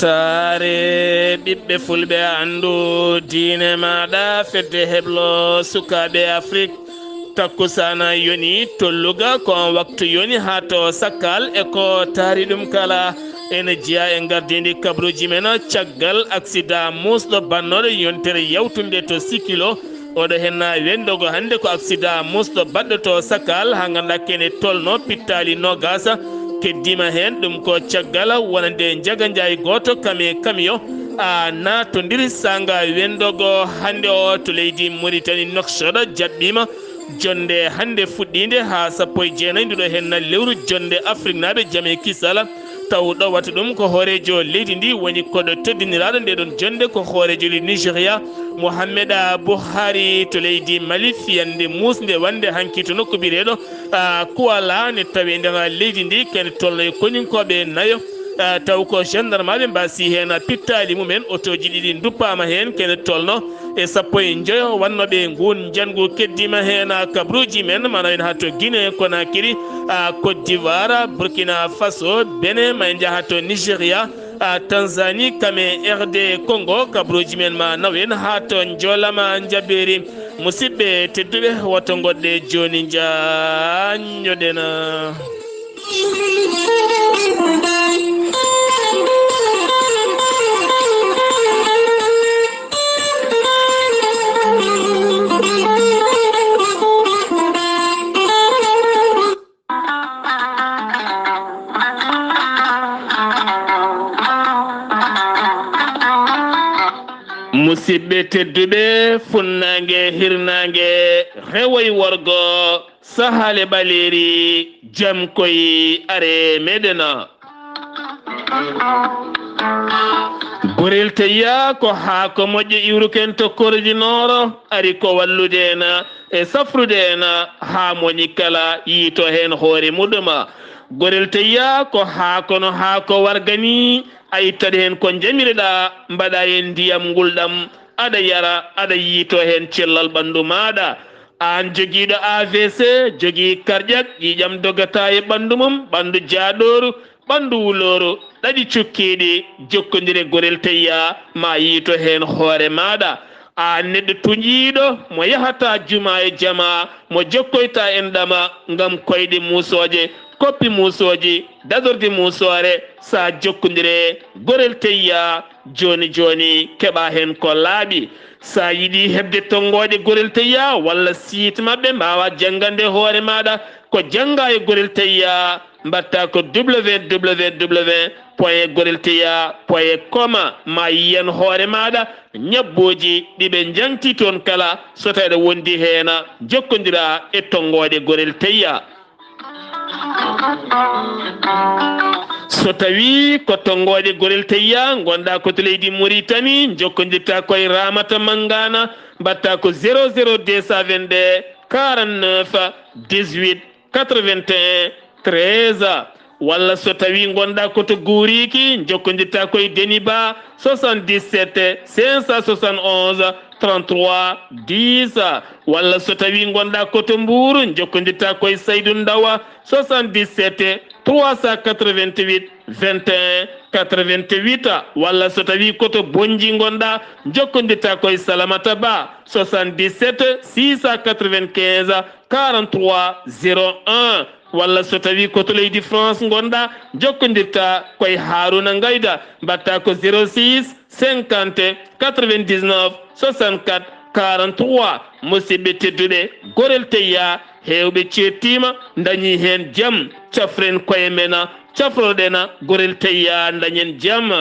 tare ɓiɓɓe fulɓe andu diine maɗa fedde heblo sukaɓe afrique takkusana yoni tolluga ko waktu yoni ha to sakkal e ko taari ɗum kala ene jeeya e gardidi kabruji men caggal accident musɗo bannoɗo yontere yawtunde to sikilo oɗo henna wendogo hande ko accident musɗo baɗɗo to sakkal ha ganduɗa kene tolno pittali nogasa keddima hen ɗum ko caggal wonande jaga ndiaye goto kame camion a natodiri sanga wendogo hande o to leydi Mauritanie Nouakchott jaɓɓima jonde hande fuɗɗide ha sappo e jeenayyi nduɗo henna lewru jonde Afrique naaɓe jaame kisala taw ɗowata ɗum ko hoorejo leydi ndi woni koɗo teddiniraɗo nde ɗon jonde ko hoorejo li Nigéria Mouhammeda Buhari to leydi Mali fiyande musde wande hanki to nokku bireɗo Kuala ne tawi nder leydi ndi kene tolno e koninkoɓe nayo taw ko gendarme aɓe mbasi hen pittali mumen otoji ɗiɗi duppama hen kene tolno e sappo e joyo wannoɓe ngun jangu keddima hen kabruji men mana en ha to Guinée Conakry Côte d'Ivoire Burkina Faso Benin ma en jaaha to Nigéria Tanzanie kame RD Congo kabruji men ma nawen ha to jolama jabberi musidɓe tedduɓe woto goɗɗe joni jañoɗena musidɓe tedduɓe funnangue hirnangue rewoy worgo sahale ɓaleri jam koye are meɗena gorel teya ko haako moƴƴo iwruken to korjinoro ari ko wallude en e safrude en ha moni kala yiito hen hoore muɗuma gorel teya ko haakono haako wargani a ittade hen ko jamireɗa mbaɗa hen ndiyam ngulɗam aɗa yara aɗa yiito hen cellal ɓandu maɗa an joguiɗo AVC jogui cardiaque ƴiƴam dogata e ɓandu mum ɓandu jaaɗoru ɓandu wuloru ɗaɗi cukkiɗi jokkodire gorel teya ma yiito hen hoore maɗa a neɗɗo tuƴiɗo mo yahata juma e jama mo jokkoyta en ɗama gam koyɗe musoje koppi musoji dadorde musore sa jokkodire gorel teya joni joni keɓa hen ko laaɓi sa yiiɗi hebde tongoje gorel teya walla site mabɓe mbawa janggande hoore maɗa ko jangga e gorel teya mbatta ko www.gorelteya.com ma yiyan hoore maɗa ñabboji ɗiɓe jangti toon kala so tawi aɗa wondi hen jokkodira e tongoje gorel teya so tawi ko tongoje gorel teya gonɗa koto leydi Mauritanie jokkodirta koye Ramata Mangana mbatta ko 00222 49 18 81 13 walla so tawi gonɗa koto Guriki jokkodirta koye Deniba 77 571 33 10 walla so tawi gonɗa koto Mbour jokkodirta koye Saydou Ndawa 77 388 21 88 walla so tawi koto Bonji gonɗa jokkodirta koye Salamata Ba 77 695 43 01 walla so tawi koto leydi France gonɗa jokkodirta koye Haruna Ngayda mbatta ko 06 50 99 64 43 musidɓe tedduɓe gorel teya hewɓe cettima dañi hen jaam cafren koye men cafroɗen gorel teya dañen jaam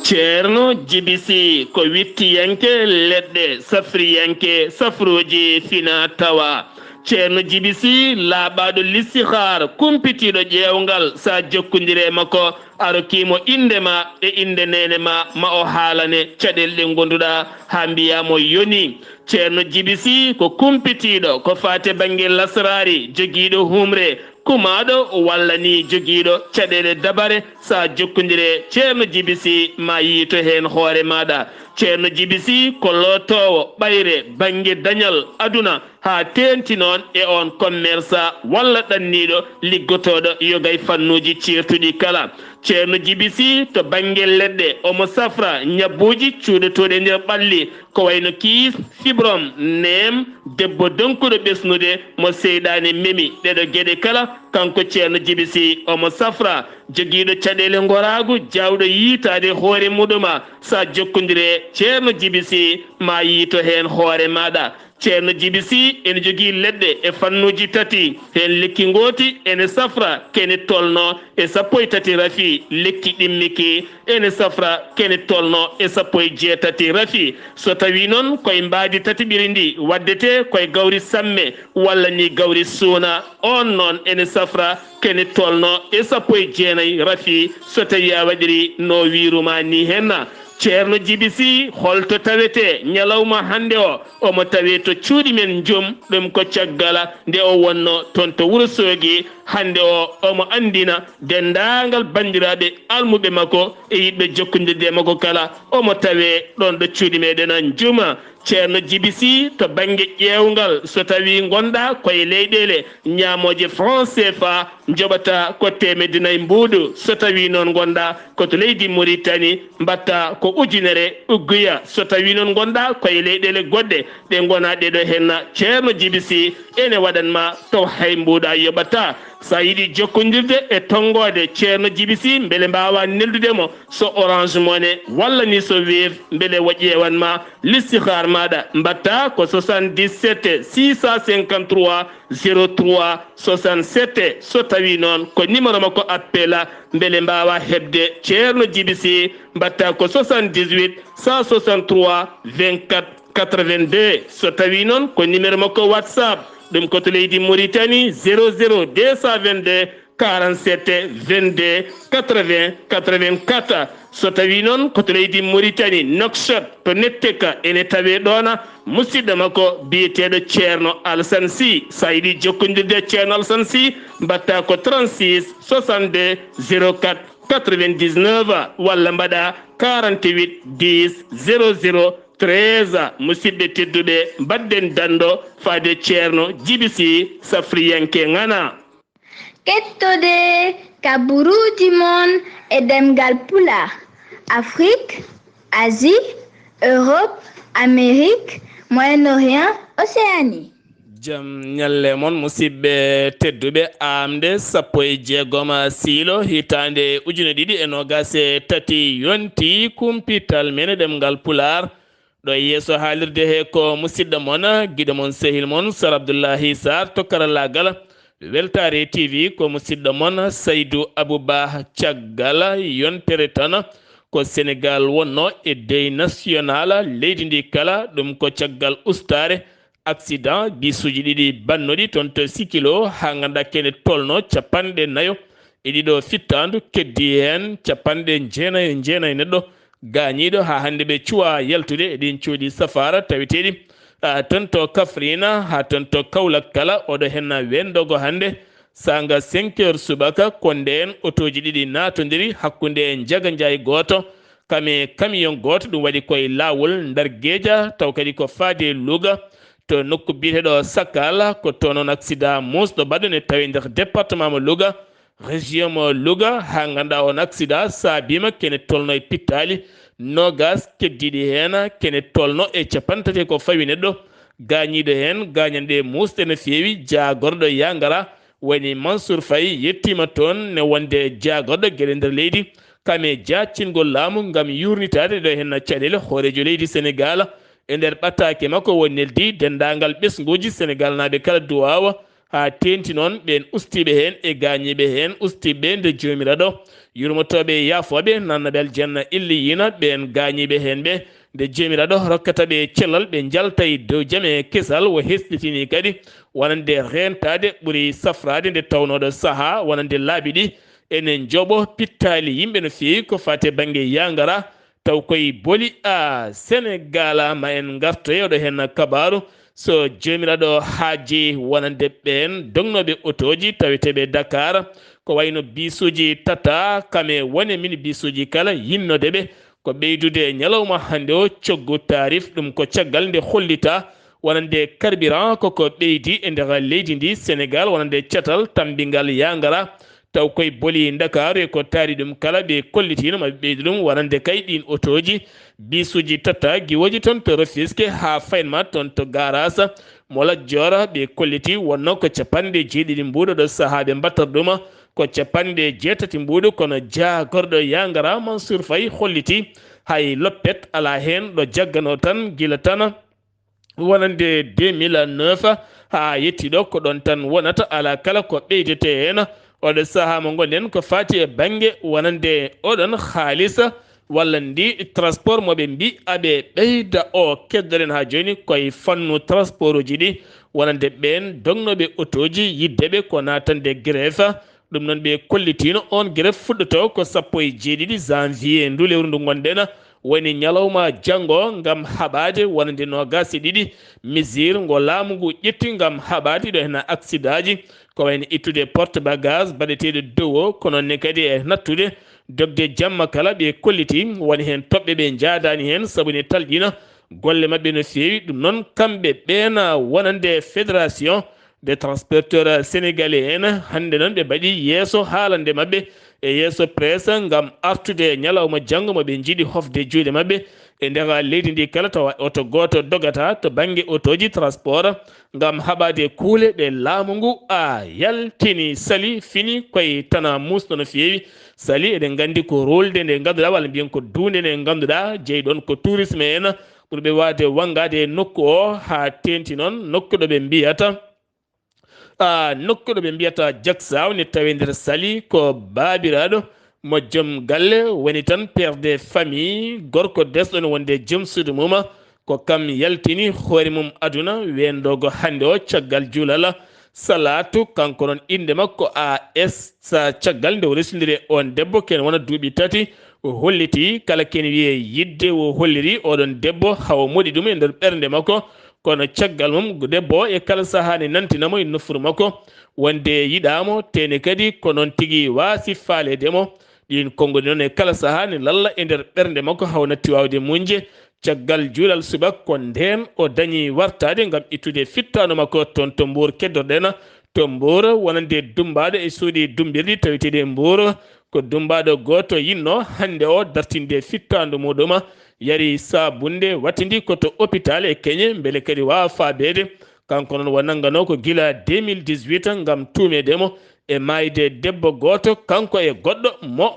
ceerno jibisi ko wittiyanke leɗɗe safriyanke safroji fina tawa ceerno jibisi laaɓaɗo listihar kumpitiɗo ƴeewgal sa jokkodire makko arokimo indema e inde nene ma o haalane caɗele ɗe gonduɗa ha mbiyamo yoni ceerno jibisi ko kumpitiɗo ko fate banggue lasrari joguiɗo humre kumaɗo walla ni joguiɗo caɗele dabare sa jokkodire ceerno jibisi ma yiito hen hoore maɗa ceerno jibisi ko lootowo ɓayre bange dañal aduna ha tenti noon e on commerçant walla ɗanniɗo liggotoɗo yogay fannuji certuɗi kala. ceerno jibisi to bange leɗɗe omo safra ñabbuji cuuɗotoɗe nder ɓalli ko wayno kiis fibrom nem debbo donkuɗo ɓesnude mo seyɗani memi ɗeɗo gueɗe kala kanko ceerno jibisi omo safra joguiɗo caɗele goragu jawɗo yiitade hoore muɗuma sa jokkodire ceerno jibisi ma yiito hen hoore maɗa. ceerno jibisi ene jogui leɗɗe e fannuji tati hen lekki gooti ene safra kene tolno e sappo e tati rafi lekki ɗimmiki ene safra kene tolno e sappo e jeetati rafi. so tawi noon koye mbadi tati ɓiri ndi waddete koye gawri samme walla ni gawri suuna on noon ene safra kene tolno e sappo e jeenayyi rafi so tawi a waɗiri no wiruma ni henna. ceerno jibisi holto tawete ñalawma hande o omo tawe to cuuɗi men joom ɗum ko caggala nde o wonno toon to Wourossogui hande o omo andina dendagal bandiraɓe almuɓe makko e yiɗɓe jokkodirde makko kala omo tawe ɗon ɗo cuuɗi meɗen juma. ceerno jibisi to banggue ƴewgal so tawi gonɗa koye leyɗele ñamoje franc CFA joɓata ko temedinayi mbuuɗu so tawi noon gonɗa koto leydi Mauritanie mbatta ko ujunere ugguya so tawi noon gonɗa koye leyɗele goɗɗe ɗe gona ɗeɗo henna ceerno jibisi ene waɗanma taw hay mbuuɗa yoɓata. sa yiɗi jokkodirde e tongode ceerno jibisi beele mbawa neldudemo so Orange Money walla ni so Wave beele wo ƴewanma listihar maɗa mbatta ko 77 653 03 67 so tawi noon ko numéro makko appela beele mbawa hebde ceerno jibisi mbatta ko 78 163 24 82 so tawi noon ko numéro makko WhatsApp ɗum koto leydi Mauritanie 00 222 47 22 80 84 so tawi noon koto leydi Mauritanie Nouakchott to Netteka ene tawe ɗona musidɗo makko biyeteɗo ceerno Alassane Sy sa yiɗi jokkodirde ceerno Alassane Sy mbatta ko 36 62 04 99 walla mbaɗa 48 10 00 13 musidɓe tedduɓe mbadden dando faade ceerno jibisi safriyanke ngana kettode kaburuji mon e ɗemngal pulaar Afrique, Asie, Europe, Amérique, Moyen-Orient, Océanie. jam ñalle mon musidɓe tedduɓe aaɓnde sappo e jeegom siilo hitande ujune ɗiɗi e nogase tati yonti kumpital men ɗemngal pulaar ɗo yeeso haalirde he ko musidɗo mon guiɗo mon sehil mon Sar Abdullaahi Saar to karallagal Weltare TV ko musidɗo mon Saydou Abouba caggal yontere tan ko Sénégal wonno e dey national leydi ndi kala ɗum ko caggal ustare accident bisuji ɗiɗi bannoɗi toon to Sikilo ha ganda kene tolno capanɗe nayo e ɗiɗo fittandu keddi hen capanɗe jeenayi neɗɗo gañiɗo ha hande ɓe cuwa yaltude eɗin cuuɗi safara taweteɗi ton to Kafrina ha ton to Kaolack kala oɗo henna wendogo hande sanga 5 heures subaka konde en otoji ɗiɗi natodiri hakkude en jaga jayi goto kame camion goto ɗum waɗi koye lawol ndar gueja taw kadi ko faade Louga to nokku biyeteɗo Sakal ko to noon accident musɗo baɗon e tawi nder département mo Louga région mo Louga ha ganduɗa on accident saabima kene tolno e pittali nogas keddiɗi hen kene tolno e capantati ko fawi neɗɗo gañiɗo hen gañanɗe musɗe no fewi jagorɗo yangara woni Mansour Faye yettima toon ne wonde jagorɗo gueɗe nder leydi kame jaccingol laamu gam yurnitade ɗo hen caɗele hoorejo leydi Sénégal e nder ɓattake makko woni neldi dendagal ɓesguji Sénégal naɓe kala duwawa ha tenti noon ɓen ustiɓe hen e gañiɓe hen ustiɓe nde jomiraɗo yurmotoɓe yaafoɓe nannaɓe aljanna illiyina ɓen gañiɓe hen ɓe nde jomiraɗo rokkataɓe cellal ɓe jalta e dow jaam e kesal wo hesɗitini kadi wonande rentade ɓuuri safrade nde tawnoɗo saaha wonande laabi ɗi enen jooɓo pittali yimɓe no fewi ko fate banggue yangara taw koye booli Sénégal ma en gartoy oɗo hen kabaru so jomiraɗo haaji wonande ɓen dognoɓe otoji taweteɓe Dakar ko wayno bisuji tata kame woni mini bisuji kala yinnodeɓe ko ɓeydude ñalawma hande o coggu tarif ɗum ko caggal nde hollita wonande carburant koko ɓeydi e nder leydi ndi Sénégal wonande catal tambingal yangara taw koye boli Dakaru e ko taari ɗum kala ɓe kollitino maɓe ɓeydu ɗum wonande kay ɗin otoji bisuji tata giwoji toon to Rufisque ha faynma toon to garage mola jora ɓe kolliti wonno ko capanɗe jeeɗiɗi mbuɗo ɗo saaha ɓe mbattat ɗum ko capanɗe jeetati mbuɗo kono jagorɗo yangara Mansour Faye holliti hay loppet ala hen ɗo jaggano tan gila tan wonande 2009 ha yettiɗo ko ɗon tan wonata ala kala ko ɓeydete hen oɗo saaha mo gonɗen ko fati e banggue wonande oɗon haalisa walla ndi transport moɓe mbi aɓe ɓeyda o keddoren ha joni koye fannu transport uji ɗi wonande ɓen dognoɓe otoji yiddeɓe ko natande grève ɗum noon ɓe kollitino on grève fuɗɗoto ko 17 janvier ndu lewru ndu gonɗen woni ñalawma janggo gam haɓade wonande nogas e ɗiɗi mesure ngo laamu ngu ƴetti gam haɓade ɗo hen accident ji ko wayno ittude porte bagage baɗeteɗo dow o ko nonne kadi e nattude dogde jamma kala ɓe kolliti woni hen toɓɓe ɓe jaadani hen saabu ne talƴina golle mabɓe no fewi ɗum noon kamɓe ɓeena wonande fédération des transporteurs sénégalais en hande noon ɓe mbaɗi yeeso haalande mabɓe e yeeso presse gam artude ñalawma janggo moɓe jiiɗi hofde juuɗe mabɓe e nder leydi ndi kala tawa oto goto dogata to banggue autoji transport gam haɓade kuule ɗe laamu ngu a yaltini sali fini koye tana musno no fewi sali eɗen gandi ko rolde nde ganduɗa walla mbiyen ko dunde nde ganduɗa jeyɗon ko tourisme en ɓurɓe wade wangade nokku o ha tenti noon nokku ɗo ɓe mbiyata nokkuɗo ɓe mbiyata jaksaw ne tawi nder sali ko babiraɗo mo joom galle woni tan père de famille gorko desɗo no wonde joom suudu mum ko kam yaltini hoore mum aduna wendogo hande o caggal juulal salatu kanko noon inde makko AS sa caggal nde o resodiri on debbo ken wona duuɓi tati o holliti kala ken wiye yidde o holliri oɗon debbo hawo moɗi ɗum e nder ɓernde makko kono caggal mum debbo e kala saaha ne nantinamo e nofuru makko wonde yiɗamo tene kadi ko noon tigui waasi faaledemo ɗin konngodi noon e kala saaha ne lalla e nder ɓernde makko haw natti wawde muñje caggal juulal subak ko nden o dañi wartade gam ittude fittano makko toon to Mbour keddorɗen to Mbour wonande dumbaɗo e suuɗi dumbirɗi taweteɗe Mbour ko dumbaɗo goto yinno hande o dartinde fittandu muɗum yari sabunde wattidi koto hôpital e keñe beele kadi wawa faabede kanko noon wonangano ko gila 2018 gam tumedemo e mayde debbo goto kanko e goɗɗo mo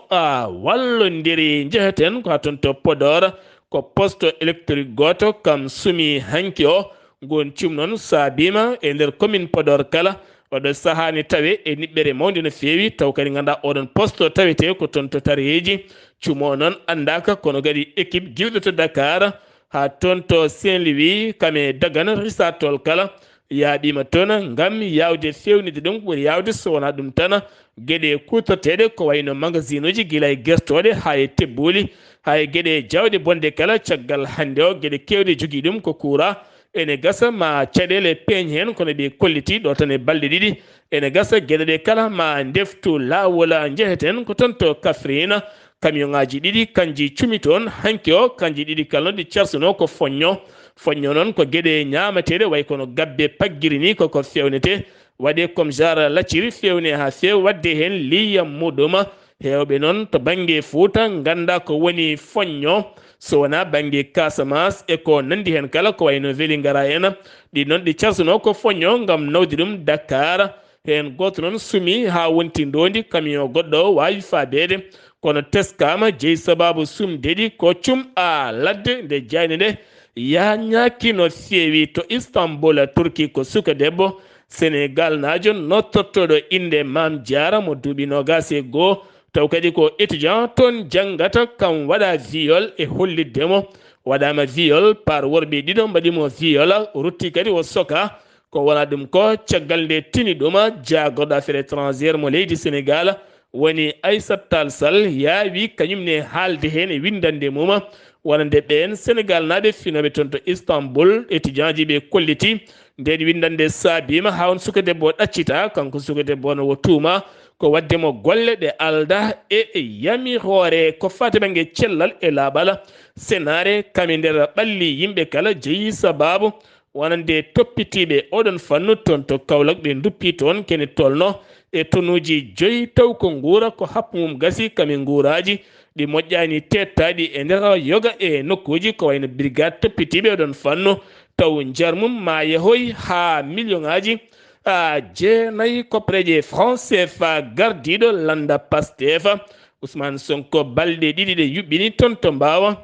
wallodiri jeheten ko ha toon to Podor ko poste électrique goto kam sumi hanki o gon cum noon saabima e nder commune Podor kala oɗo sahani tawe e niɓɓere mawde no fewi taw kadi ganduɗa oɗon poste tawete ko toon to Tariyeji cumo noon andaka kono kadi équipe jiwɗo to Dakar ha toon to Saint-Louis kame Dagana risatol kala yaaɓima toon gam yawde fewnide ɗum ɓuuri yawde so wona ɗum tan gueɗe kutorteɗe ko wayno magasin uji guila e guertoɗe ha e tebbuli ha e gueɗe jawɗe bonde kala caggal hande o gueɗe kewɗe jogui ɗum ko courant ene gasa ma caɗele peeñ hen kono ɓe kolliti ɗo tan e balɗe ɗiɗi ene gasa gueɗe ɗe kala ma deftu lawol jeheten ko toon to Kaffrine camion ngaji ɗiɗi kanji cumi toon hanki o kanji ɗiɗi kala ɗi carsuno ko foñño noon ko gueɗe ñamateɗe way kono gabbe paggiri ni koko fewnete waɗe comme genre lacciri fewne ha few wadde hen liyam muɗum hewɓe noon to banggue Fouta ganda ko woni foñño so wona banggue Casamance e ko nandi hen kala ko wayno Vélingara en ɗi noon ɗi carsuno ko foñño gam nawde ɗum Dakar hen goto noon suumi ha wonti ndondi camion goɗɗo o wawi faabede kono teskama jeeyi sababu sumdeɗi ko cum ladde nde jayne nde ya ñaki no fewi to Istanbul Turki ko suka debbo Sénégal najo nottortoɗo inde Mame Diarra mo duuɓi 21 taw kadi ko étudiant toon janggata kam waɗa viol e holliddemo waɗama viol par worɓe ɗiɗo mbaɗimo viol rutti kadi o soka ko wona ɗum ko caggal nde tini ɗum jagorɗo affaire étrangére mo leydi Sénégal woni Aissata Tall Sall yaawi kañumne haalde hen e windande mum wonande ɓen Sénégal naɓe finoɓe toon to Istanbul étudiant ji ɓe kolliti nden windande saabima ha on suka debbo ɗaccita kanko suka debbo no wo tuuma ko waddemo golle ɗe alda e yami hoore ko fati bange cellal e laaɓala senare kami nder ɓalli yimɓe kala jeeyi sababu wonande toppitiɓe oɗon fannu toon to Kaolack ɓe duppi toon kene tolno e tonuji 5 taw ko nguura ko happumum gasi kami nguuraji ɗi moƴƴani tettaɗi e nder yoga e nokkuji ko wayno brigade toppitiɓe oɗon fannu taw jarmum ma yahoy ha million ngaji jeenayyi koppareje franc CFA gardiɗo landa Pastef Ousmane Sonko balɗe ɗiɗi ɗe yuɓɓini toon to Mbawa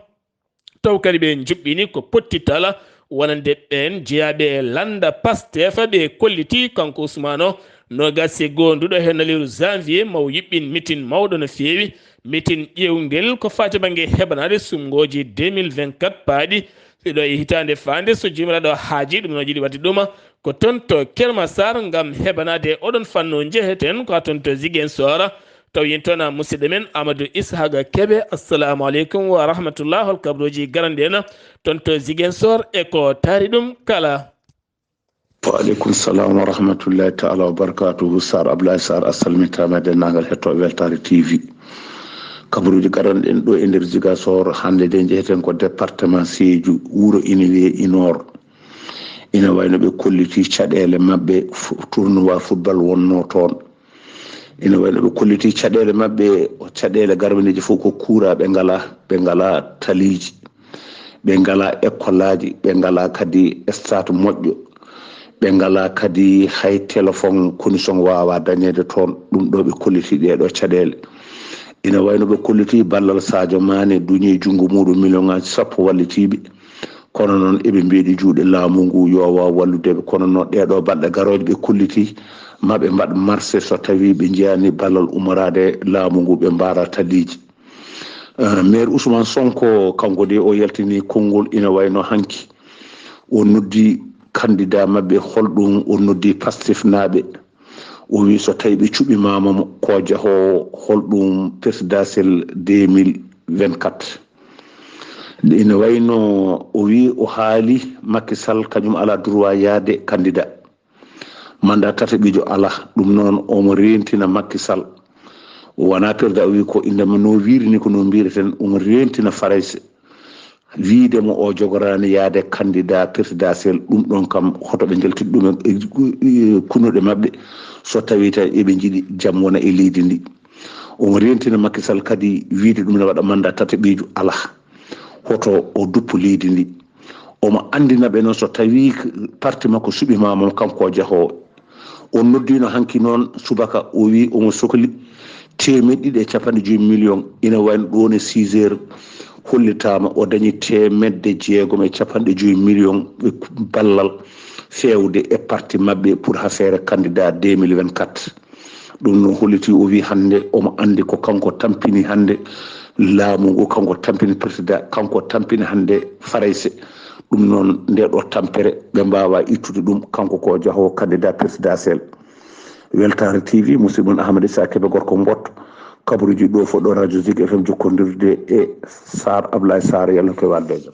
taw kadi ɓe juɓɓini ko Pottitala wonande ɓen jeeyaɓe landa Pastef ɓe kolliti kanko Ousmane o nogas e gonduɗo hen naliru janvier maw yuɓɓin mitin mawɗo no feewi mitin ƴewngel ko fati banggue heɓanade sumgoji 2024 paaɗi ɗo e hitande fande so jumiraɗo haaji ɗum no jiiɗi wadde ɗum ko toon to Kermassar gam heɓanade oɗon fanno jeheten ko ha toon to Ziguinchor taw yin toon musidɗo men Amadou Ishaga Kebe assalamu aleykum wa rahmatullah hol kabroji garande en toon to Ziguinchor e ko taari ɗum kala. Wa aleykum salam wa rahmatullahi taala wa barakatuhu. Sar Abdullaahi Saar assalmitama dennagal hettoɓe Weltare TV kabaruji garanɗen ɗo e nder Ziguinchor hande de jeheten ko département Sédhiou wuuro Iniwé Inor ina wayno ɓe kolliti caɗele mabɓe tournoi football wonno toon ina wayno ɓe kolliti caɗele mabɓe caɗele garbaneji fof ko kuura ɓe ngala taliji ɓe ngala école aji ɓe ngala kadi stade moƴƴo ɓe ngala kadi hay téléphone connexion wawa dañede toon ɗum ɗo ɓe kolliti ɗeɗo caɗele ina wayno ɓe kolliti ballal Sadio Mané duñi jungo muɗum million ngaji 10 wallitiɓe kono noon eɓe mbiɗi juuɗe laamu ngu yowa walludeɓe kono noon ɗeɗo balɗe garoje ɓe kolliti maɓe mbaɗ marché so tawi ɓe jeyani ballal umorade laamu ngu ɓe mbara taliji maire Ousmane Sonko kanko de o yaltini konngol ina wayno hanki o noddi candidat mabɓe holɗum o noddi Pastef naɓe o wi so tawi ɓe cuɓimamamo ko jaho holɗum présidentiel 2024 ina wayno o wi o haali Macky Sall kañum ala droit yaade candidat mandat tataɓijo ala ɗum noon omo rentina Macky Sall wona perda o wi ko indema no wirini ko no mbireten omo rentina Farayse wiidemo o jogorani yaade candidat présidentiel ɗum ɗon kam hotoɓe jaltiti ɗum e kunuɗe mabɓe so tawi tan eɓe jiiɗi jaam wona e leydi ndi omo rentina Macky Sall kadi wiide ɗum ne waɗa mandat tataɓijo ala hoto o duppo leydi ndi omo andinaɓe noon so tawi parti makko suɓimamam kanko jahowo o noddino hanki noon subaka o wi omo sohli 250 million ina wayno ɗon e 6 heures hollitama o dañi 650 million ballal fewde e parti mabɓe pour affaire candidat 2024 ɗum noon holliti o wi hande omo andi ko kanko tampini hande laamu ngu kanko tampini président kanko tampini hande Farayse ɗum noon nde ɗo tampere ɓe mbawa ittude ɗum kanko ko jahowo candidat présidentiel. Weltare TV musidɗo mon Ahmad Issa Kebe gorko mbotto kabaruji ɗo fo ɗo radio Zik FM jokkodirde e Sar Abdullaahi Saar yalla koye walde jam.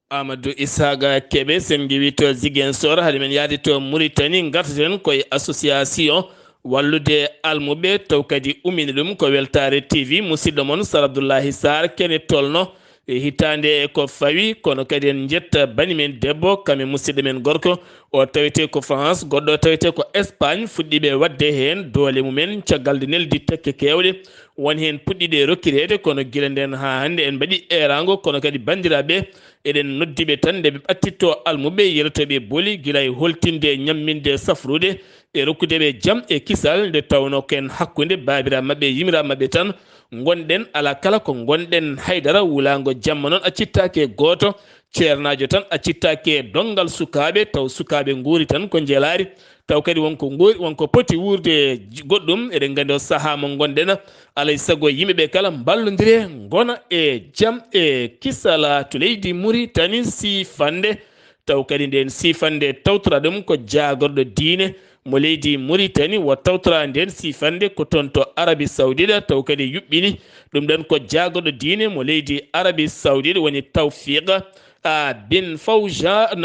Amadou Ishaga Kebe sen giwi to Ziguinchor hade men yaadi to Mauritanie gartaten koye association wallude almuɓe taw kadi umini ɗum ko Weltare TV musidɗo mon Sar Abdullaahi Saar kene tolno e hitande ko fawi kono kadi en jetta bani men debbo kame musidɗo men gorko o tawete ko France goɗɗo tawete ko Espagne fuɗɗiɓe wadde hen doole mumen caggal de neldi tekke kewɗe won hen puɗɗiɗe rokkirede kono guila nden ha hande en mbaɗi erango kono kadi bandiraɓe eɗen noddiɓe tan nde ɓe ɓattitto almuɓe yelotoɓe booli guila e holtinde ñamminde safrude e rokkudeɓe jaam e kisal nde tawno ken hakkude babira mabɓe yimira mabɓe tan gonɗen ala kala ko gonɗen haydara wulago jamma noon a cittake goto ceernajo tan a cittake dongal sukaɓe taw sukaɓe guuri tan ko jeelari taw kadi wonko guuri wonko poti wurde goɗɗum eɗen gandi o saaha mo gonɗen alay saago yimɓeɓe kala ballodire gona e jaam e kisala to leydi Mauritanie sifande taw kadi nden sifande tawtora ɗum ko jagorɗo diine mo leydi Mauritanie wo tawtora nden sifande ko toon to Arabie Saoudite taw kadi yuɓɓini ɗum ɗon ko jagorɗo diine mo leydi Arabie Saoudite woni Tawfiq bin Fawjan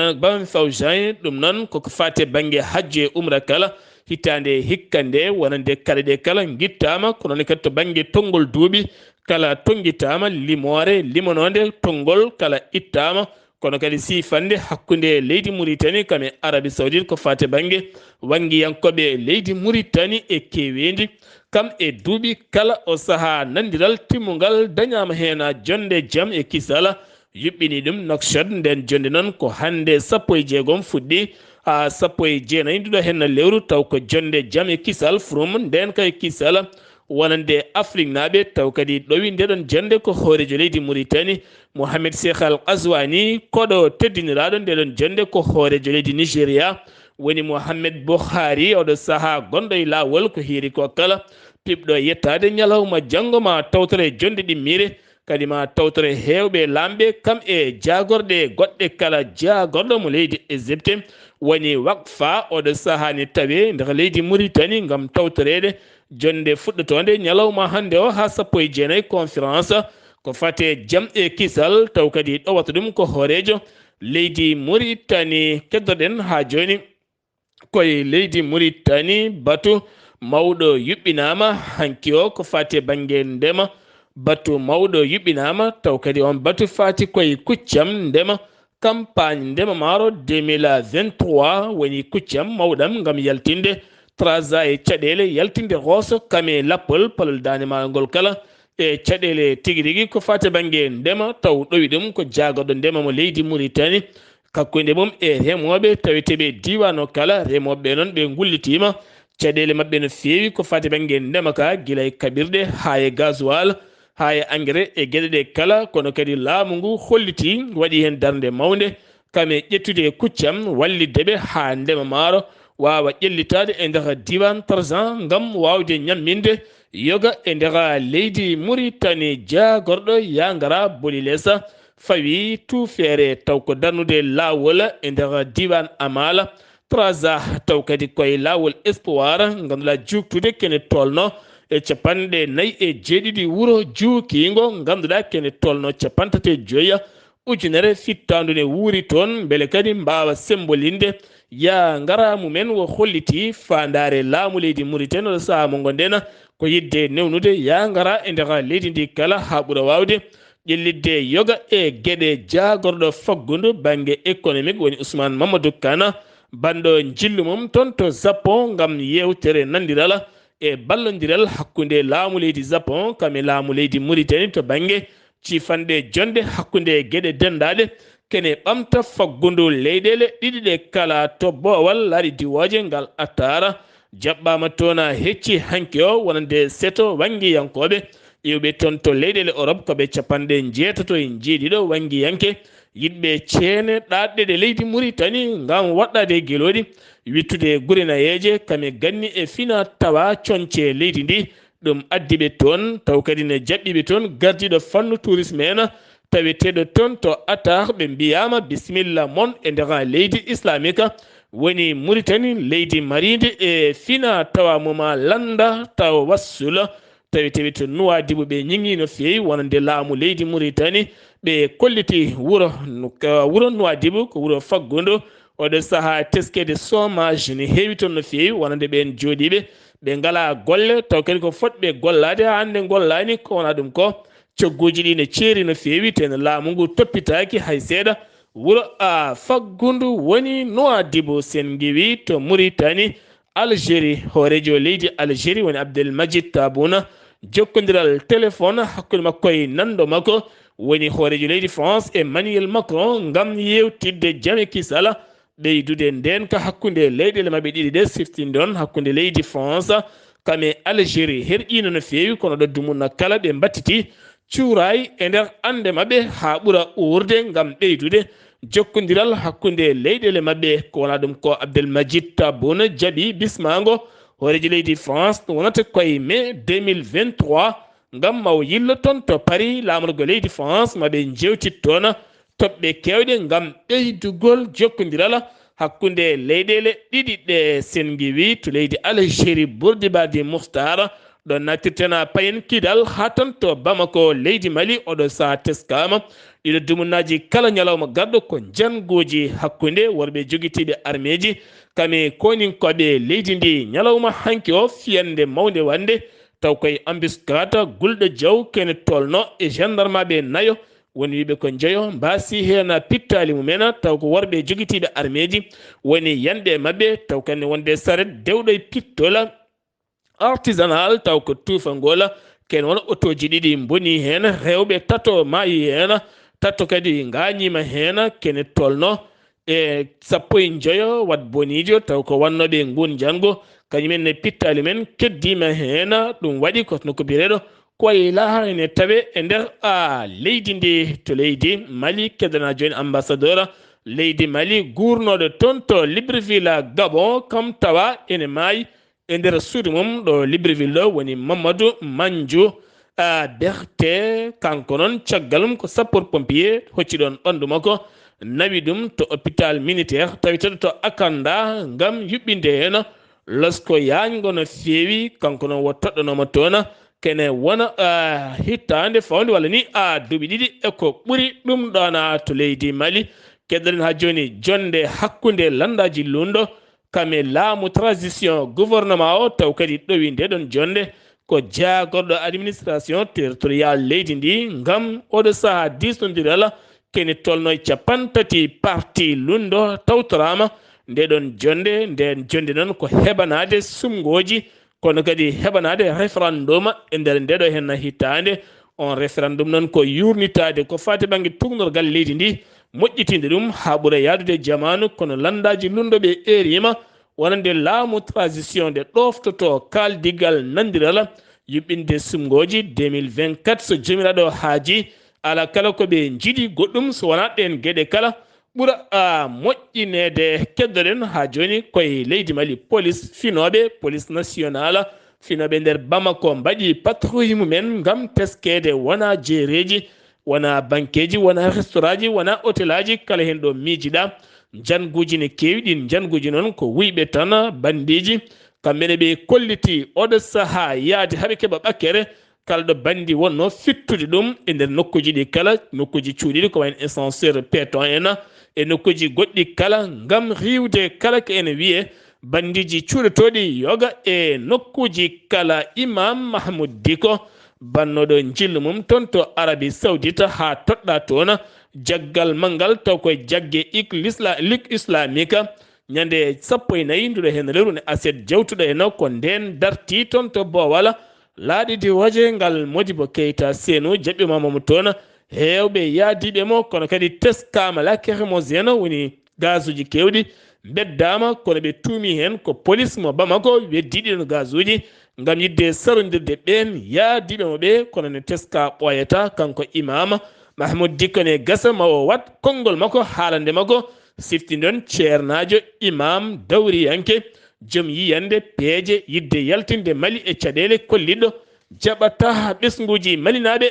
ɗum noon koko fate banggue hajju e umra kala hitande hikkande wonande kala ɗe kala gittama kono ne kadi to banggue tonggol duuɓi kala tonguitama limore limonode tonggol kala ittama kono kadi sifande hakkude leydi Mauritanie kame Arabie Saoudite ko fate banggue wangiyankoɓe leydi Mauritanie e kewendi kam e duuɓi kala o saaha nandiral timmugal dañama hen jonde jaam e kisala yuɓɓini ɗum Nouakchott nden jonde noon ko hande 16 fuɗɗi ha 19 nduɗo hen lewru taw ko jonde jaam e kisal from nden kay kisala wonande Afrique naaɓe taw kadi ɗowi ndeɗon jonde ko hoorejo leydi Mauritanie Mohamed Cheikh Al Qazwani koɗo teddiniraɗo ndeɗon jonde ko hoorejo leydi Nigéria woni Mohamed Buhari oɗo saaha gonɗo e lawol ko heeri ko kala piɓɗo yettade ñalawma janggo ma tawtore jonde ɗimmire kadi ma tawtore hewɓe lamɓe kam e jagorɗe goɗɗe kala jagorɗo mo leydi Égypte woni wakfa oɗo sahani tawe nder leydi Mauritanie gam tawtorede jonde fuɗɗotode ñalawma hande o ha 19 conférence ko fate jaam e kisal taw kadi ɗowata ɗum ko hoorejo leydi Mauritanie keddoɗen ha joni koye leydi Mauritanie batu mawɗo yuɓɓinama hanki o ko fate banggue ndema batu mawɗo yuɓɓinama taw kadi on batu fati koye kuccam ndema campagne ndema maaro 2023 woni kuccam mawɗam gam yaltinde traza e caɗele yaltinde hooso kame lappol palol danima ngol kala e caɗele tigui rigui ko fate banggue ndema taw ɗowi ɗum ko jagorɗo ndema mo leydi Mauritanie kakkude mum e remoɓe taweteɓe diwan o kala remoɓe noon ɓe gullitima caɗele mabɓe no fewi ko fate banggue ndema ka guila e kaɓirɗe ha e gasoil ha e engrais e gueɗe ɗe kala kono kadi laamu ngu holliti waɗi hen darde mawde kame ƴettude kuccam wallideɓe ha ndema maaro wawa ƴellitade e nder diwan Tarzan gam wawde ñamminde yoga e nder leydi Mauritanie jagorɗo yangara boli lesa fawi tufere taw ko darnude lawol e nder diwan Amala Traza taw kadi koye lawol espoir ganduɗa juktude kene tolno e capanɗe 4 wuro juukingo ganduɗa kene tolno capantate joya ujunere fittandude wuuri toon beele kadi mbawa sembolinde ya ngara mumen wo holliti fandare laamu leydi Mauritanie ɗo saaha mo gonɗen ko yidde newnude ya ngara e nder leydi ndi kala ha ɓuura wawde ƴellidde yoga e gueɗe jagorɗo faggudu banggue économique woni Ousmane Mamadou Kana banɗo jillu mum toon to Japon gam yewtere nandirala e ballodiral hakkude laamu leydi Japon kame laamu leydi Mauritanie to banggue cifanɗe jonde hakkude gueɗe dendaɗe kene ɓamta faggudu leyɗele ɗiɗi ɗe kala to boowal laari diwoje ngal attara jaɓɓama toon hecci hanki o wonande seto wangiyankoɓe iwɓe toon to leyɗele Europe koɓe capanɗe 9 wangiyanke yiɗɓe ceene ɗaɗɗe ɗe leydi Mauritanie ngam waɗɗade gueloɗi wittude gurinayeje kame ganni e fina tawa conce leydi ndi ɗum addiɓe toon taw kadi ne jaɓɓiɓe toon gardiɗo fannu tourisme en taweteɗo toon to atar ɓe mbiyama bisimilla mon e nder leydi islamique woni Mauritanie leydi maride e fina tawa muma landa taw wassula taweteɓe to Nouadhibou ɓe ñiŋi no fewi wonande laamu leydi Mauritanie ɓe kolliti wuro Nouadhibou ko wuro faggudu oɗo saaha teskede chômage ne heewi toon no fewi wonande ɓen jooɗiɓe ɓe ngala golle taw kadi ko fotɓe gollade hande gollani ko wona ɗum ko cogguji ɗi ne ceeri no fewi ten laamu ngu toppitaki hay seeɗa wuro faggudu woni Nouadhibou sen giwi to Mauritanie Algérie hoorejo leydi Algérie woni Abdelmajid Tabboune jokkodiral téléphone hakkude makko e nanɗo makko woni hoorejo leydi France Emmanuel Macron ngam yewtidde jaame kisala ɓeydude nden ka hakkude leyɗele mabɓe ɗiɗi ɗe siftinde on hakkude leydi France kame Algérie herƴino no fewi kono ɗo dumuna kala ɓe battiti cuuray e nder ande mabɓe ha ɓuura urde ngam ɓeydude jokkodiral hakkude leyɗele mabɓe ko wona ɗum ko Abdelmajid Tabboune jaaɓi bismago hoorejo leydi France wonata koye mai 2023 ngam maw yillo toon to Paris lamorgo leydi France maɓe jewtit toon toɓɓe kewɗe ngam ɓeydugol jokkodiral hakkude leyɗele ɗiɗi ɗe sen giwi to leydi Algérie Bourguiba Mouhtar ɗo nattirtena payen kidal ha ton to Bamako leydi Mali oɗo saha teskama ɗiɗo dumunnaji kala ñalawma garɗo ko jangoji hakkude worɓe joguitiɓe armeji kame konin koɓe leydi ndi ñalawma hanki o fiyande mawde wande taw koye embuscade gulɗo jaw kene tolno e gendarme ɓe nayo woni wiɓe ko jeeyo mbasi hen pittali mumen taw ko worɓe joguitiɓe armeji woni yanɗe mabɓe taw kane wonde saret dewɗo e pittola artisanal taw ko tuufangola ken won otoji ɗiɗi boni hen rewɓe tato maayi hen tato kadi gañima hen kene tolno e sappo e joyo wat bonijo taw ko wannoɓe ngun jango kañumen ne pittali men keddima hen ɗum waɗi kono ko bireɗo koye laha ene tawe e nder leydi ndi to leydi Mali keddana joni ambassadeur leydi Mali gurnoɗo toon to Libreville Gabon kam tawa ene maayi e nder suudu mum ɗo Libreville ɗo woni Mamadou Mandiou Berté kanko noon caggal mum ko sapeur pompier hocci ɗon ɓandu makko nawi ɗum to hôpital militaire tawiteɗo to Akanda ngam yuɓɓinde hen losko yañgo no feewi kanko noon wo toɗɗonoma toon kene wona hittande fawde walla ni duuɓi ɗiɗi eko ɓuuri ɗum ɗon to leydi Mali keddoɗen ha joni jonde hakkude landaji lundo kame laamu transition gouvernement o taw kadi ɗowi nde ɗon jonde ko jagorɗo administration territorial leydi ndi ngam oɗo saaha disnodiral kene tolno e capantati parti lundo tawtorama ndeɗon jonde nden jonde noon ko heɓanade sumgoji kono kadi heɓanade référendum e nder ndeɗo hen hittande on référendum noon ko yurnitade ko fati banggue tugnorgal leydi ndi moƴƴitinde ɗum ha ɓuura yaadude jamanu kono landaji lundoɓe erima wonande laamu transition nde ɗoftoto kaldigal nandiral yuɓɓinde sumgoji 2024 so jomiraɗo haaji ala kala ko ɓe jiiɗi goɗɗum so wona ɗen gueɗe kala ɓuura moƴƴinede keddoɗen ha joni koye leydi Mali police finoɓe police national finoɓe nder Bamako mbaɗi patrouille mumen gam teskede wona jeereji wona banqueji wona restaurant ji wona hôtel aji kala hen ɗo miijiɗa janguji ne kewi ɗin janguji noon ko wuyɓe tan bandiji kamɓene ɓe kolliti oɗo saaha yaade haaɓe keeɓa ɓakkere kala ɗo bandi wonno fittude ɗum e nder nokkuji ɗi kala nokkuji cuuɗiɗi ko wayno ascenseur piéton en e nokkuji goɗɗi kala ngam riwde kala ko ene wiye bandiji cuuɗotoɗi yoga e nokkuji kala imam Mahmoud Diko bannoɗo jillu mum toon to Arabie Saoudite ha toɗɗa toon jaggal mangal taw koye jagge ligue islamique ñande 14 nduɗo hen lewru ne aset jawtuɗo en ko nden darti toon to Bowal laaɗidi waje ngal Modibo Keita Seno jaɓɓimamamo toon hewɓe yaadiɓe mo kono kadi teskama lacrymogène woni gaz uji kewɗi beddama kono ɓe tuumi hen ko police mo Bamako weddiɗi ɗon gaz uji ngam yidde sarodirde ɓen yaadiɓe mo ɓe kono ne teska ɓoyata kanko imam Mahmoud Dikko ne gasa ma o wat konngol makko haalande makko siftindon ceernajo imam dawriyanke joom yiyande peeje yidde yaltinde Mali e caɗele kolliɗo jaɓata ɓesguji malinaɓe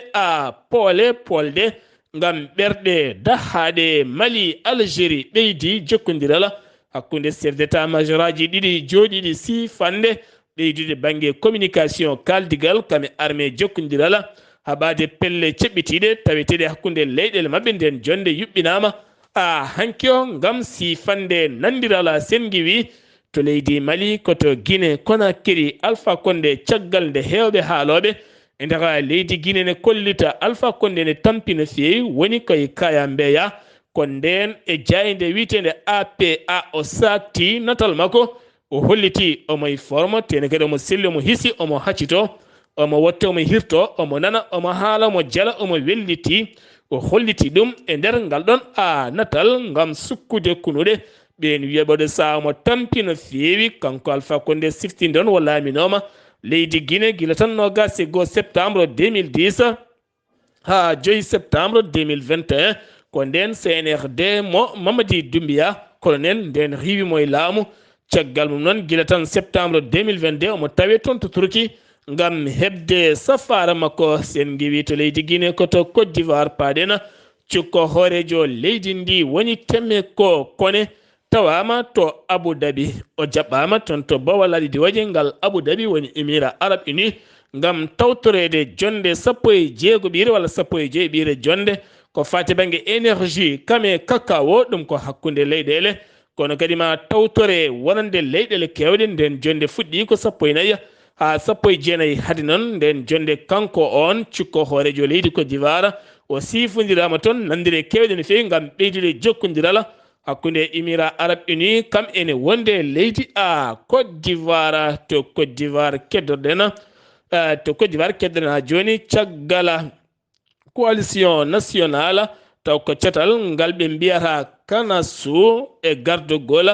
poole polde ngam ɓerɗe dahaɗe Mali Algérie ɓeydi jokkodiral hakkude chef d'état major aji ɗiɗi jooɗiɗi sifande ɓeydude banggue communication kaldigal kame armée jokkodiral haɓade pelle ceɓɓitiɗe taweteɗe hakkude leyɗele mabɓe nden jonde yuɓɓinama hanki o ngam sifande nandiral sengi wi to leydi Mali koto Guinée Conakry Alpha Condé caggal nde hewɓe haaloɓe e nder leydi Guinée ne kollita Alpha Condé ne tampi no fewi woni koye Kaya Mbeya ko nden e jayde wiitede APA o sakti natal makko o holliti omo e forme tene kadi omo selli omo hisi omo haccito omo wotte omo hirto omo nana omo haala omo jala omo welliti o holliti ɗum e nder ngal ɗon natal ngam sukkude kunuɗe ɓen wiyaɓoɗo saha mo tampi no fewi kanko Alpha Condé siftinde on walla aminoma leydi Guinée guila tan nogas e 1 septembre 2010 ha 2 septembre 2021 ko nden CNRD mo Mamadi Doumbia colonel nden riwimo e laamu caggal mum noon guila tan septembre 2022 omo tawe toon to Turquie ngam hebde safara makko sen giwi to leydi Guinée koto Côte d'Ivoire paɗena cukko hoorejo leydi ndi woni temme ko kone tawama to Abu Dhabi o jaɓɓama toon to Bawal aɗidi waje ngal Abu Dhabi woni Émirats Arabes Unis ngam tawtorede jonde 16 walla 15 jonde ko fati banggue énergie kame cacao ɗum ko hakkude leyɗele kono kadi ma tawtore wonande leyɗele kewɗe nden jonde fuɗɗi ko 14 ha 19 hadi noon nden jonde kanko on cikko hoorejo leydi Côte d'Ivoire o sifodirama toon nandire kewɗe no fewi gam ɓeydude jokkodirala hakkude Émirats Arabes Unis kam ene wonde leydi Côte d'Ivoire to Côte d'Ivoire keddoɗen ha joni caggal coalition nationale taw ko cetal ngal ɓe mbiyata kanasu e gardugol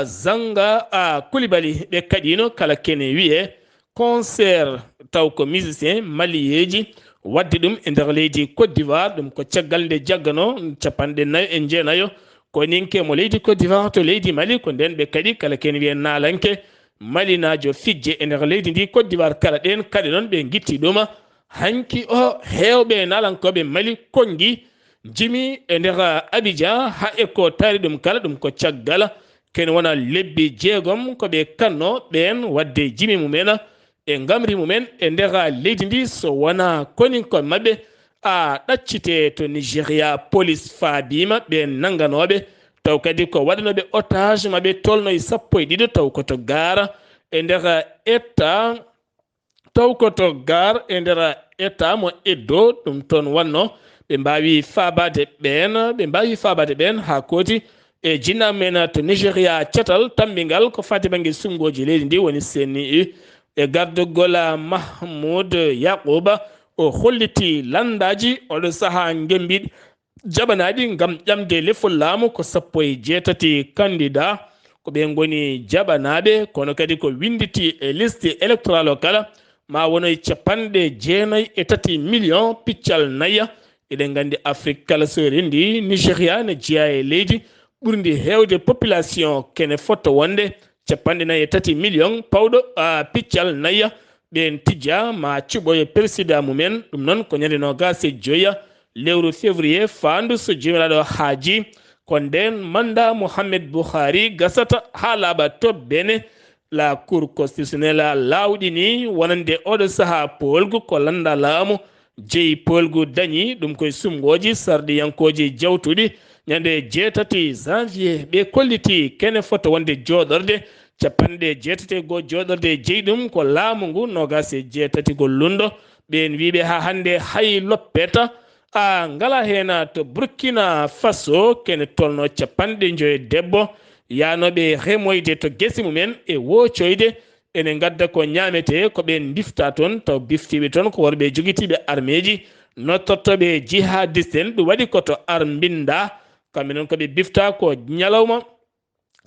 zanga Coulibaly ɓe kaɗino kala kene wiye concert taw ko musicien maliyeji wadde ɗum e nder leydi Côte d'Ivoire ɗum ko caggal nde jaggano 49 ko ninke mo leydi Côte d'Ivoire to leydi Mali ko nden ɓe kadi kala ken wiye nalanke malinajo fijje e nder leydi ndi Côte d'Ivoire kala ɗen kadi noon ɓe guitti ɗum hanki o hewɓe nalankoɓe Mali kongi jimi e nder Abidjan ha e ko tari ɗum kala ɗum ko caggal ken wona lebbi 6 ko ɓe kanno ɓen wadde jimi mumen e gamri mumen e nder leydi ndi so wona koninko mabɓe ɗaccite to Nigeria police faabima ɓe nanganoɓe taw kadi ko waɗanoɓe otage maɓe tolnoye 12 taw koto gara e nder état taw koto gar e nder état mo Eddo ɗum toon wanno ɓe mbawi fabade ɓen ha koti e jinnaɓe men to Nigeria cetal tambingal ko fati banggue sungoji leydi ndi woni CNI e gardugol Mahmoud Yaqouba o holliti landaji oɗo saaha gembiɗ jaɓanaɗi gam ƴamde lefol laamu ko 18 candidat ko ɓe goni jaɓanaɓe kono kadi ko winditi e liste électoral o kala ma wonoye 93 million piccal nayya eɗen gandi Afrique kala so rendi Nigeria ne jeeya e leydi ɓurdi hewde population kene fotto wonde 43 million pawɗo piccal nayya ɓen tijja ma cuɓoye président mumen ɗum noon ko ñande 25 lewru février fandu so jomiraɗo haaji ko nden manda Mohamed Buhari gasata ha laaɓa tobbene la cour constitutionnelle lawɗini wonande oɗo saaha polgu ko landa laamu jeeyi polgu dañi ɗum koye sumgoji sardiyankoji jawtuɗi ñande 6 janvier ɓe kolliti kene foto wonde joɗorde 61 joɗorde jeeyi ɗum ko laamu ngu 26 gollundo ɓen wiɓe ha hande hay loppeta ngala hena to Burkina Faso kene tolno 50 yanoɓe remoyde to guesi mumen e wocoyde ene gadda ko ñamete ko ɓe difta toon taw biftiɓe toon ko worɓe joguitiɓe armeji nottortoɓe jihadiste en ɗum waɗi koto arbinda kamɓe noon koɓe bifta ko ñalawma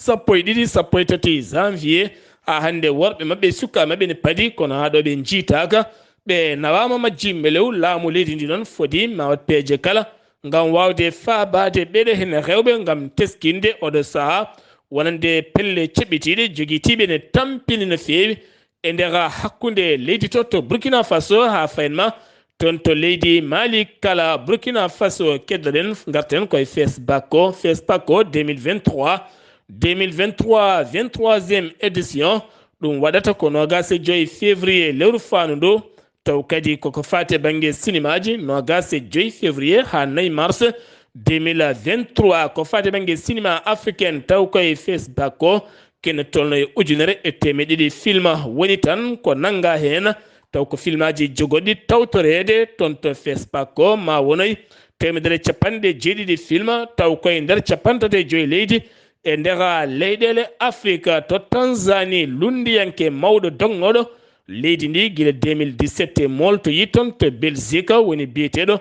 13 janvier ha hande worɓe mabɓe sukka mabɓe ne paadi kono ha ɗo ɓe jiitaka ɓe nawama majjimɓe lew laamu leydi ndi noon foti ma wat peeje kala ngam wawde faabade ɓeɗe hen rewɓe ngam teskinde oɗo saaha wonande pelle ceɓɓitiɗe joguitiɓe ne tampini no fewi e nder hakkude leydi to Burkina Faso ha faynma toon to leydi Mali kala Burkina Faso keddoɗen garten koye FESPACO 2023 23e édition ɗum waɗata ko 25 février lewru fandu ndu taw kadi koko fate banggue cinémaji 25 février ha 4 mars 2023 ko fate banggue cinéma africaine taw koye FESPACO kene tolno e 1,2 film woni tan ko nanga hen taw ko filmaji jogoɗɗi tawtorede toon to FESPACO ma wonoy 170 film taw koye nder 35 leydi e nder leyɗele Afrique to Tanzanie lundiyanke mawɗo dongoɗo leydi ndi guila 2017 molto yi toon to Belgique woni biyeteɗo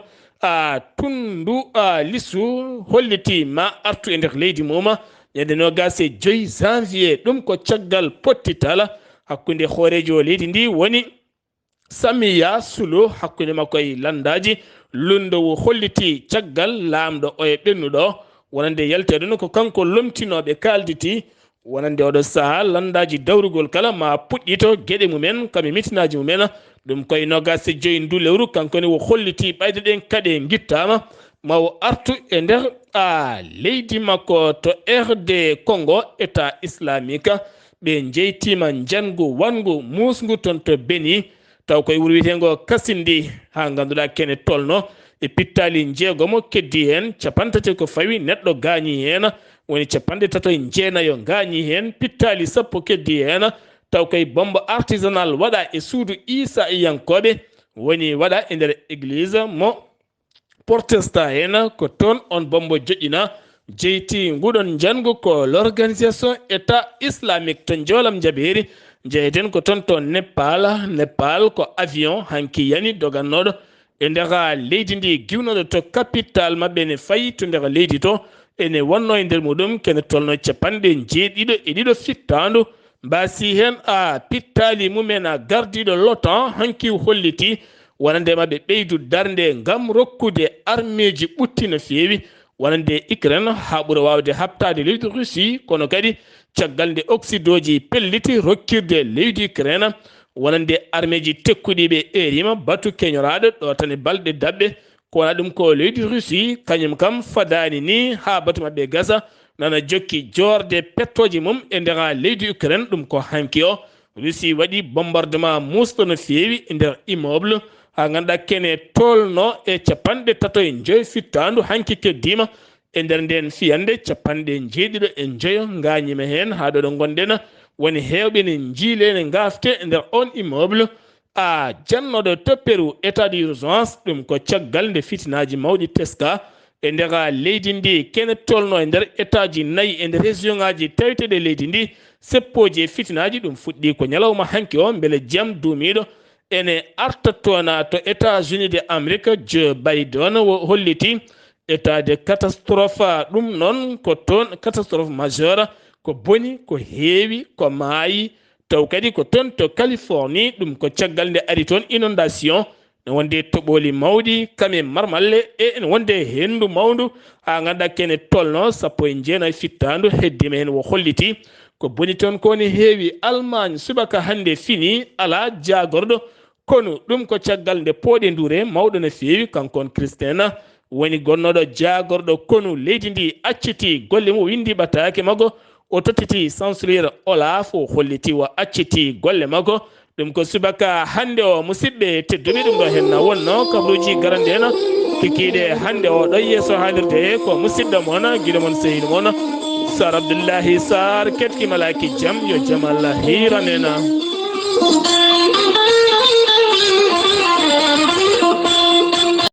tundu lissu holliti ma artu e nder leydi muma ñande 25 janvier ɗum ko caggal pottitala hakkude hoorejo leydi ndi woni Samiya Sulu hakkude makko e landaji lundowo holliti caggal lamɗo o e ɓennuɗo wonande yalteɗo no ko kanko lomtinoɓe kalditi wonande oɗo saaha landaji dawrugol kala ma puɗɗito gueɗe mumen kamɓe mitinaji mumen ɗum koye 25 ndu lewru kankone wo holliti ɓayde ɗen kaaɗe guittama ma o artu e nder leydi makko to RD Congo état islamique ɓe jeytima jangu wangu musgu toon to Béni taw koye wuro wiyetengo kasindi ha ganduɗa kene tolno e pittali jeegomo keddi hen capantati ko fawi neɗɗo gaañi hen woni capanɗe tato e jeenayo gaañi hen pittali sappo keddi hen taw koye bombe artisanal waɗa e suudu isa iyankoɓe woni waɗa e nder église mo protestant hen ko toon on bombo joƴƴina jeyti nguɗon jangu ko l'organisation état islamique to joolam jaɓeri jeyeten ko toon to Nepal ko avion hanki yani dogannoɗo e ndeka leydi ndi giwnoɗo to capital mabɓe ne fayi to ndeka leydi to ene wonno e nder muɗum kene tolno capanɗe jeeɗiɗo e ɗiɗo fittandu mbasi hen a pittali mumen a gardiɗo l'OTAN hanki holliti wonande maɓe ɓeydu darde ngam rokkude armeji ɓutti no feewi wonande Ukraine ha ɓuura wawde habtade leydi Russie kono kadi caggal nde oxydoji pelliti rokkirde leydi Ukraine wonande armeji tekkuɗiɓe erima batu keñoraɗo ɗo tan e balɗe dabɓe ko wona ɗum ko leydi Russie kañum kam fadani ni ha batu mabɓe gasa nana jokki jorde pettoji mum e nder leydi Ukraine ɗum ko hanki o Russie waɗi bombardement musɗo no feewi e nder immeuble ha ganduɗa kene tolno e capanɗe tato e joyi fittandu hanki keddima e nder nden fiyande capanɗe jeeɗiɗo e joyo gañima hen ha ɗo ɗo gonɗen woni hewɓe ne jiile ne gafte e nder on immeuble a jannoɗo topperu état d'urgence ɗum ko caggal nde fitinaji mawɗi teska e nder leydi ndi kene tolno e nder état ji 4 e nder région ngaji tawteɗe leydi ndi seppoji e fitinaji ɗum fuɗɗi ko ñalawma hanki o beele jaam duumiɗo ene arta tona to États-Unis de Amérique Joe Biden holliti état de catastrophe ɗum noon ko toon catastrophe majeure ko boni ko heewi ko maayi taw kadi ko toon to Californie ɗum ko caggal nde ari toon inondation ne wonde toɓoli mawɗi kame marmalle e ene wonde hendu mawndu ha ganduɗa kene tolno sappo e jeenayi fittandu heddima hen wo holliti ko boni toon kone heewi Allemagne subaka hande fini ala jagorɗo kono ɗum ko caggal nde pooɗe ndure mawɗo no feewi kankon Christiana woni gonnoɗo jagorɗo konu leydi ndi acciti golle mum windi ɓatake makko o tottiti censurire Olaf o holliti o acciti golle makko ɗum ko subaka hande o musidɓe tedduɓe ɗum ɗo henna wonno kabaruji garande hen kikiɗe hande o ɗo yeeso haalirde ko musidɗo moon guiɗo moon sehil moon Sar Abdullaahi Saar ketki malaki jam yo jaam Allah hiranena